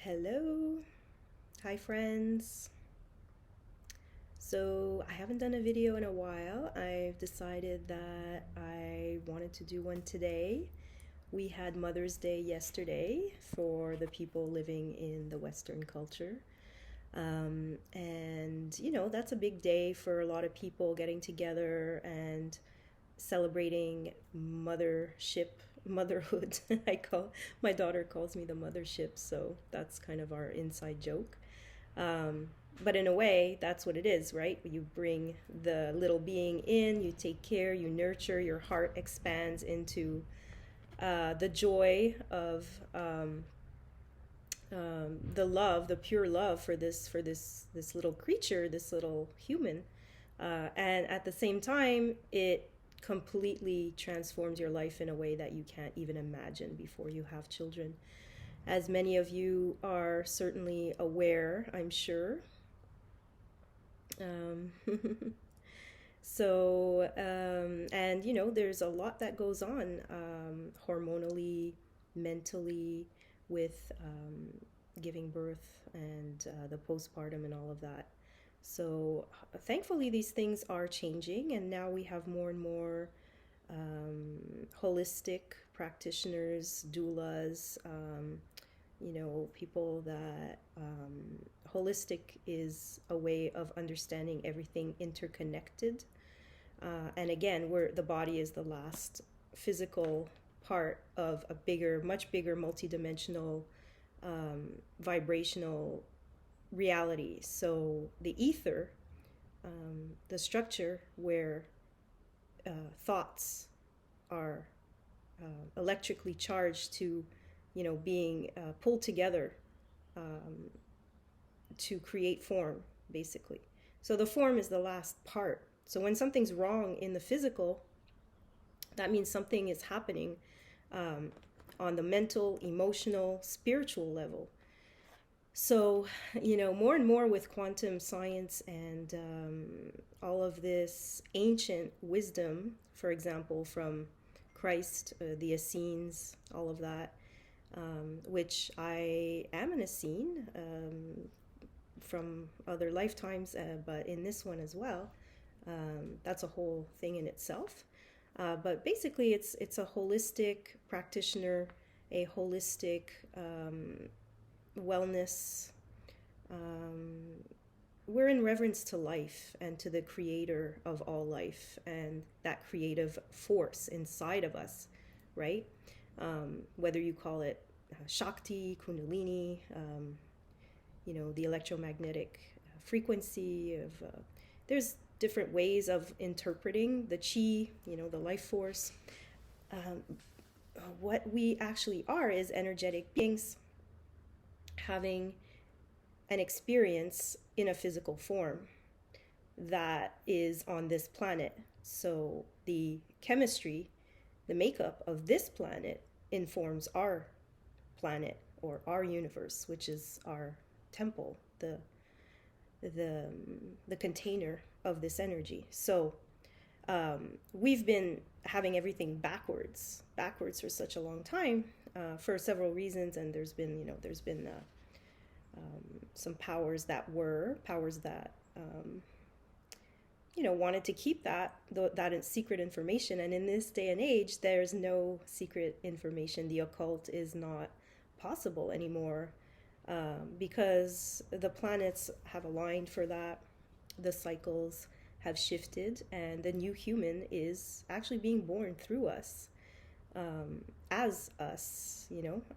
Hello. Hi, friends. So, I haven't done a video in a while. I've decided that I wanted to do one today. We had Mother's Day yesterday for the people living in the Western culture. That's a big day for a lot of people getting together and celebrating motherhood. I call My daughter calls me the mothership, so that's kind of our inside joke. Um, but in a way, that's what it is, right? You bring the little being in, you take care, you nurture, your heart expands into the joy of the love, the pure love for this little creature, this little human, and at the same time, it completely transforms your life in a way that you can't even imagine before you have children. As many of you are certainly aware, I'm sure. Um, there's a lot that goes on hormonally, mentally, with giving birth and the postpartum and all of that. So, thankfully, these things are changing, and now we have more and more holistic practitioners, doulas, people that holistic is a way of understanding everything interconnected. And again, where the body is the last physical part of a bigger, much bigger, multidimensional, vibrational reality. So the ether, the structure where thoughts are electrically charged to, being pulled together to create form, basically. So the form is the last part. So when something's wrong in the physical, that means something is happening on the mental, emotional, spiritual level. So, more and more with quantum science and all of this ancient wisdom, for example, from Christ, the Essenes, all of that, which I am an Essene from other lifetimes, but in this one as well. That's a whole thing in itself. But basically, it's a holistic practitioner, a holistic wellness. Um, we're in reverence to life and to the creator of all life and that creative force inside of us, right? Whether you call it Shakti, Kundalini, the electromagnetic frequency of, there's different ways of interpreting the chi, the life force. Um, what we actually are is energetic beings having an experience in a physical form that is on this planet. So the chemistry, the makeup of this planet informs our planet or our universe, which is our temple, the container of this energy. So we've been having everything backwards for such a long time, for several reasons, and there's been some powers that wanted to keep that secret information. And in this day and age, there's no secret information. The occult is not possible anymore, because the planets have aligned for that. The cycles have shifted, and the new human is actually being born through us, as us,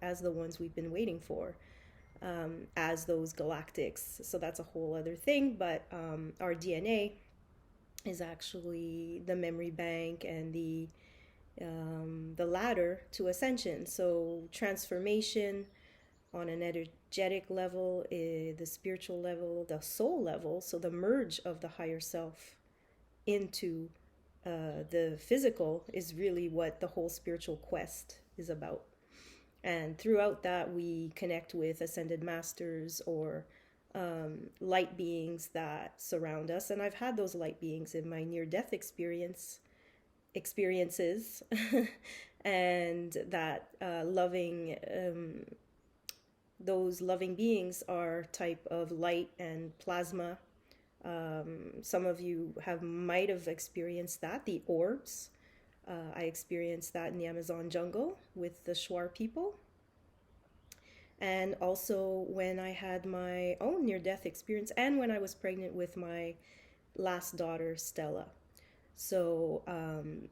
as the ones we've been waiting for, as those galactics. So that's a whole other thing, but our DNA is actually the memory bank and the ladder to ascension. So transformation on an energetic level, the spiritual level, the soul level, so the merge of the higher self into the physical is really what the whole spiritual quest is about. And throughout that, we connect with ascended masters or light beings that surround us. And I've had those light beings in my near-death experiences, and that loving those loving beings are type of light and plasma. Some of you might have experienced that, the orbs. I experienced that in the Amazon jungle with the Shuar people. And also when I had my own near-death experience and when I was pregnant with my last daughter, Stella. So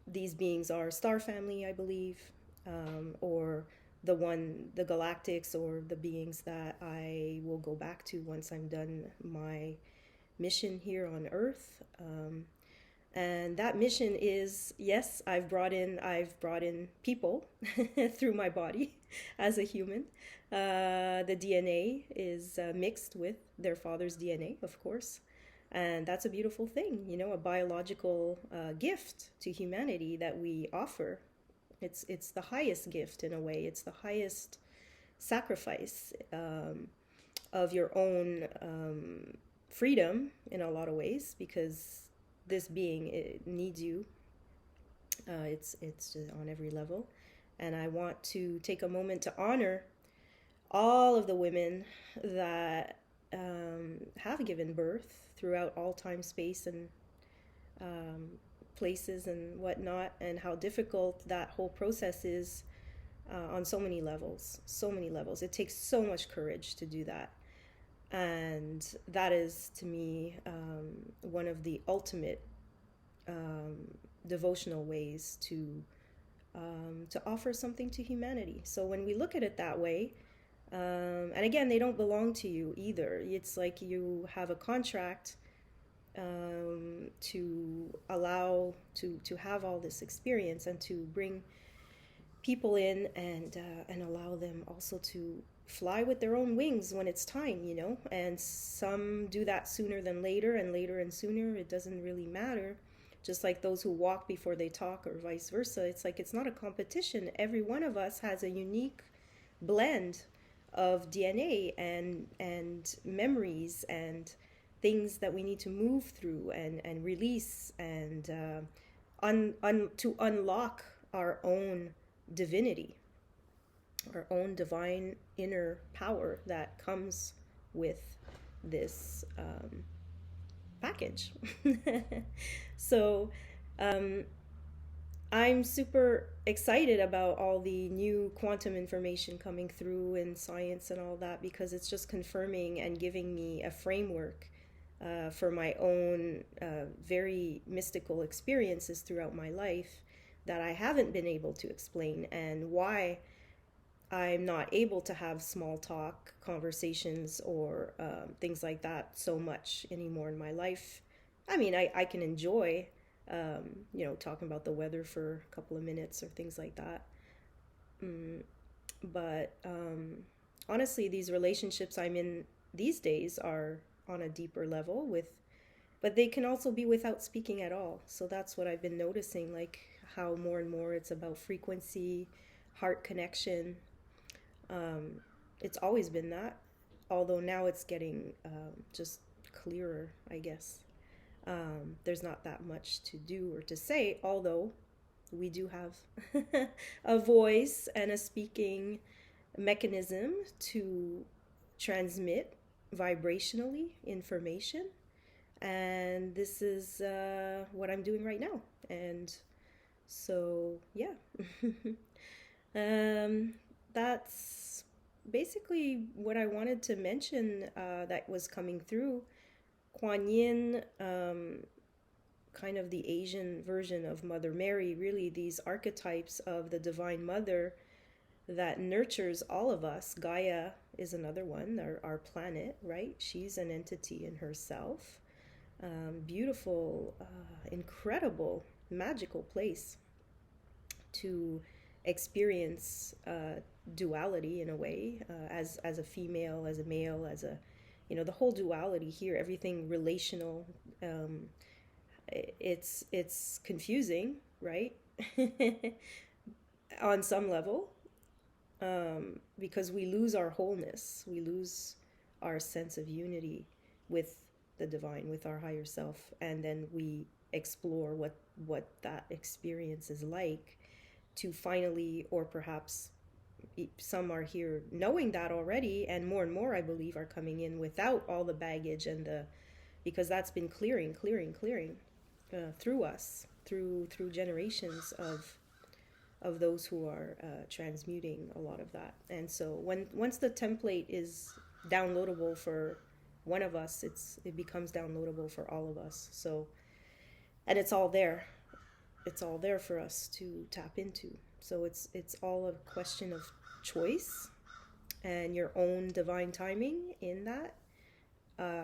these beings are star family, I believe, or the galactics, or the beings that I will go back to once I'm done my mission here on Earth. And that mission is, yes, I've brought in people through my body as a human. The DNA is mixed with their father's DNA, of course. And that's a beautiful thing, a biological gift to humanity that we offer. It's the highest gift in a way. It's the highest sacrifice of your own freedom in a lot of ways, because this being, it needs you. It's on every level. And I want to take a moment to honor all of the women that have given birth throughout all time, space, and places and whatnot, and how difficult that whole process is on so many levels. So many levels. It takes so much courage to do that. And that is, to me, one of the ultimate devotional ways to offer something to humanity. So when we look at it that way, and again, they don't belong to you either. It's like you have a contract to allow to have all this experience and to bring people in and allow them also to fly with their own wings when it's time, and some do that sooner than later, and later and sooner. It doesn't really matter. Just like those who walk before they talk, or vice versa. It's like, it's not a competition. Every one of us has a unique blend of DNA and memories and things that we need to move through and release, and to unlock our own divinity, our own divine inner power that comes with this package. So I'm super excited about all the new quantum information coming through in science and all that, because it's just confirming and giving me a framework for my own very mystical experiences throughout my life that I haven't been able to explain, and why I'm not able to have small talk conversations or things like that so much anymore in my life. I mean, I can enjoy, talking about the weather for a couple of minutes or things like that. But honestly, these relationships I'm in these days are on a deeper level but they can also be without speaking at all. So that's what I've been noticing, like how more and more it's about frequency, heart connection. It's always been that, although now it's getting just clearer, I guess. There's not that much to do or to say, although we do have a voice and a speaking mechanism to transmit vibrationally information. And this is what I'm doing right now. And so, yeah. That's basically what I wanted to mention that was coming through. Quan Yin, kind of the Asian version of Mother Mary, really these archetypes of the Divine Mother that nurtures all of us. Gaia is another one, our planet, right? She's an entity in herself. Beautiful, incredible, magical place to experience duality in a way, as a female, as a male, as a, the whole duality here, everything relational. It's confusing, right? On some level, because we lose our wholeness, we lose our sense of unity with the divine, with our higher self, and then we explore what that experience is like, to finally, or perhaps some are here knowing that already, and more I believe are coming in without all the baggage and the, because that's been clearing through us, through generations of those who are transmuting a lot of that. And so once the template is downloadable for one of us, it becomes downloadable for all of us. So, and it's all there. It's all there for us to tap into. So it's all a question of choice and your own divine timing in that.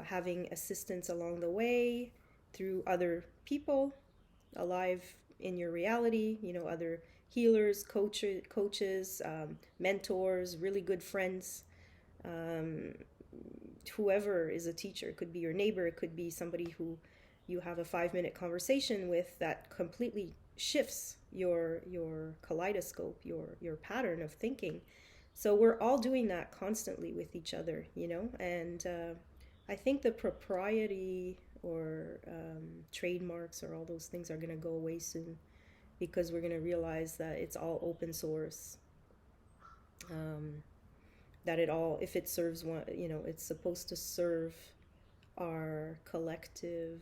Having assistance along the way through other people alive in your reality, other healers, coaches, mentors, really good friends, whoever is a teacher. It could be your neighbor, it could be somebody who you have a 5-minute conversation with that completely shifts your kaleidoscope, your pattern of thinking. So we're all doing that constantly with each other, and I think the propriety or trademarks or all those things are going to go away soon, because we're going to realize that it's all open source. That it all, if it serves one, it's supposed to serve our collective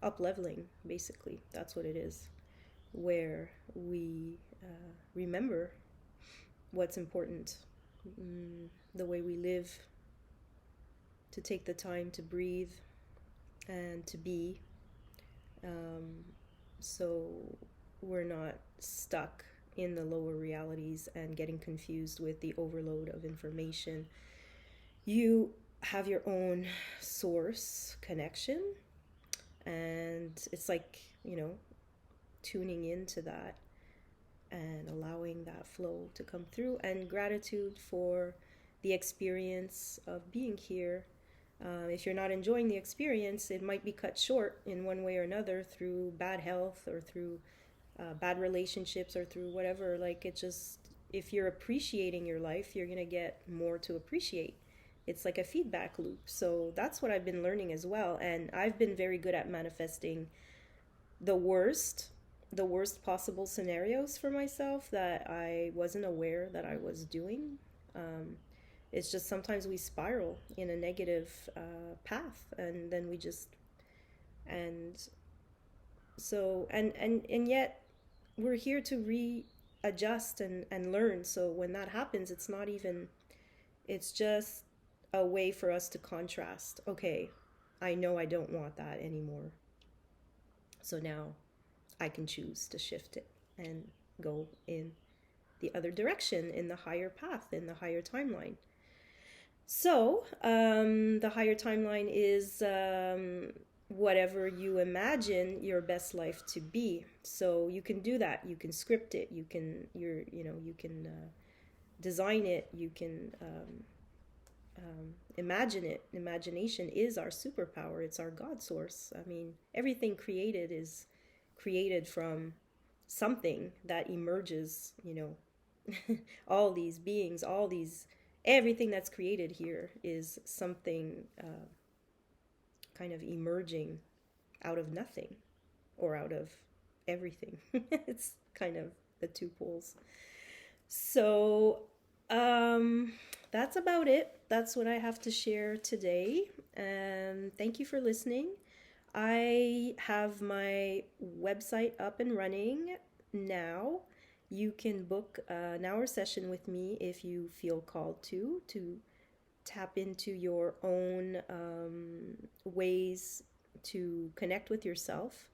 up-leveling, basically. That's what it is, where we remember what's important, the way we live, to take the time to breathe and to be, so we're not stuck in the lower realities and getting confused with the overload of information. You have your own source connection, and it's like, tuning into that and allowing that flow to come through, and gratitude for the experience of being here. If you're not enjoying the experience, it might be cut short in one way or another through bad health or through bad relationships or through whatever. Like, it just, if you're appreciating your life, you're going to get more to appreciate. It's like a feedback loop. So that's what I've been learning as well. And I've been very good at manifesting the worst possible scenarios for myself that I wasn't aware that I was doing. It's just sometimes we spiral in a negative path, and then we just, and so, and yet we're here to readjust and learn. So when that happens, it's not even, it's just a way for us to contrast. Okay, I know I don't want that anymore. So now I can choose to shift it and go in the other direction, in the higher path, in the higher timeline. So the higher timeline is whatever you imagine your best life to be. So you can do that. You can script it. You can you can design it. You can imagine it. Imagination is our superpower. It's our God source. I mean, everything created is created from something that emerges. All these beings, everything that's created here is something kind of emerging out of nothing or out of everything. It's kind of the two poles. So that's about it. That's what I have to share today. Thank you for listening. I have my website up and running now. You can book an hour session with me if you feel called to tap into your own ways to connect with yourself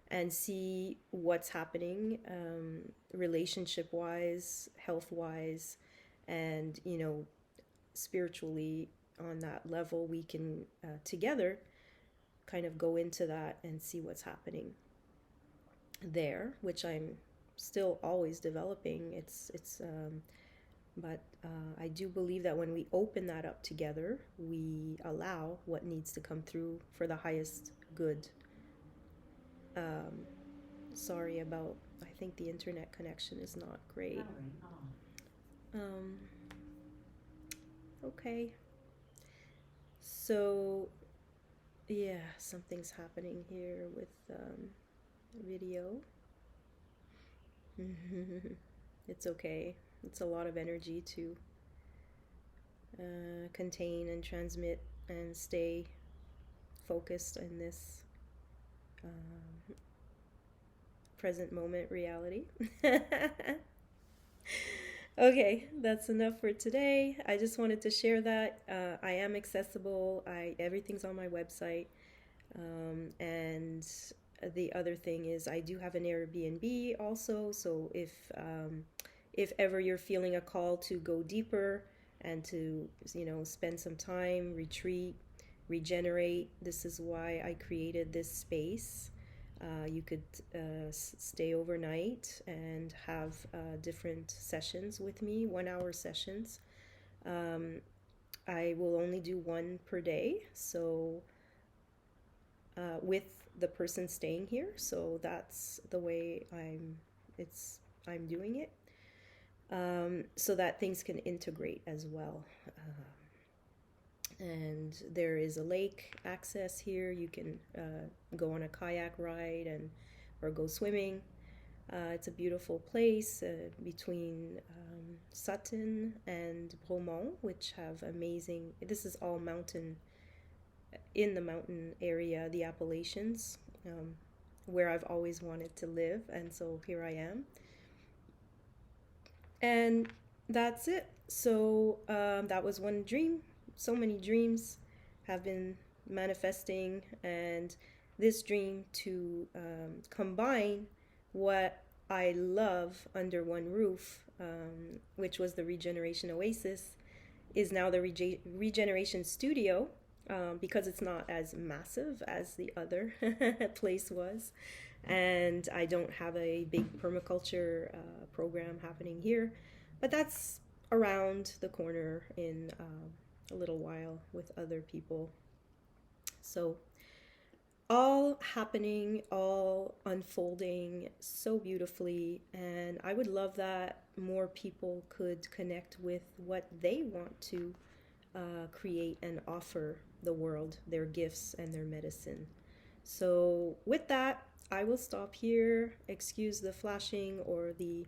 and see what's happening relationship-wise, health-wise, and, spiritually on that level. We can together kind of go into that and see what's happening there, which I'm still always developing. But I do believe that when we open that up together, we allow what needs to come through for the highest good. Sorry about, I think the internet connection is not great. Okay. So, yeah, something's happening here with video. It's okay. It's a lot of energy to contain and transmit and stay focused in this present moment reality. Okay, that's enough for today. I just wanted to share that I am accessible. Everything's on my website, and the other thing is I do have an Airbnb also. So if ever you're feeling a call to go deeper and to spend some time, retreat, regenerate, this is why I created this space. You could stay overnight and have different sessions with me, 1 hour sessions. Um, I will only do one per day, so with the person staying here. So that's the way I'm doing it, so that things can integrate as well. And there is a lake access here. You can go on a kayak ride or go swimming. It's a beautiful place between Sutton and Bromont, which have amazing. This is all mountain, in the mountain area, the Appalachians, where I've always wanted to live, and so here I am. And that's it. So that was one dream. So many dreams have been manifesting, and this dream to combine what I love under one roof, which was the Regeneration Oasis, is now the Regeneration Studio, because it's not as massive as the other place was. And I don't have a big permaculture program happening here, but that's around the corner in a little while with other people. So all happening, all unfolding so beautifully, and I would love that more people could connect with what they want to create and offer the world, their gifts and their medicine. So with that, I will stop here. Excuse the flashing, or the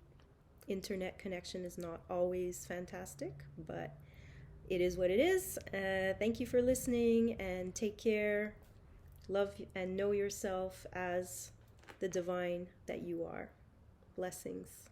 internet connection is not always fantastic, but it is what it is. Thank you for listening, and take care. Love and know yourself as the divine that you are. Blessings.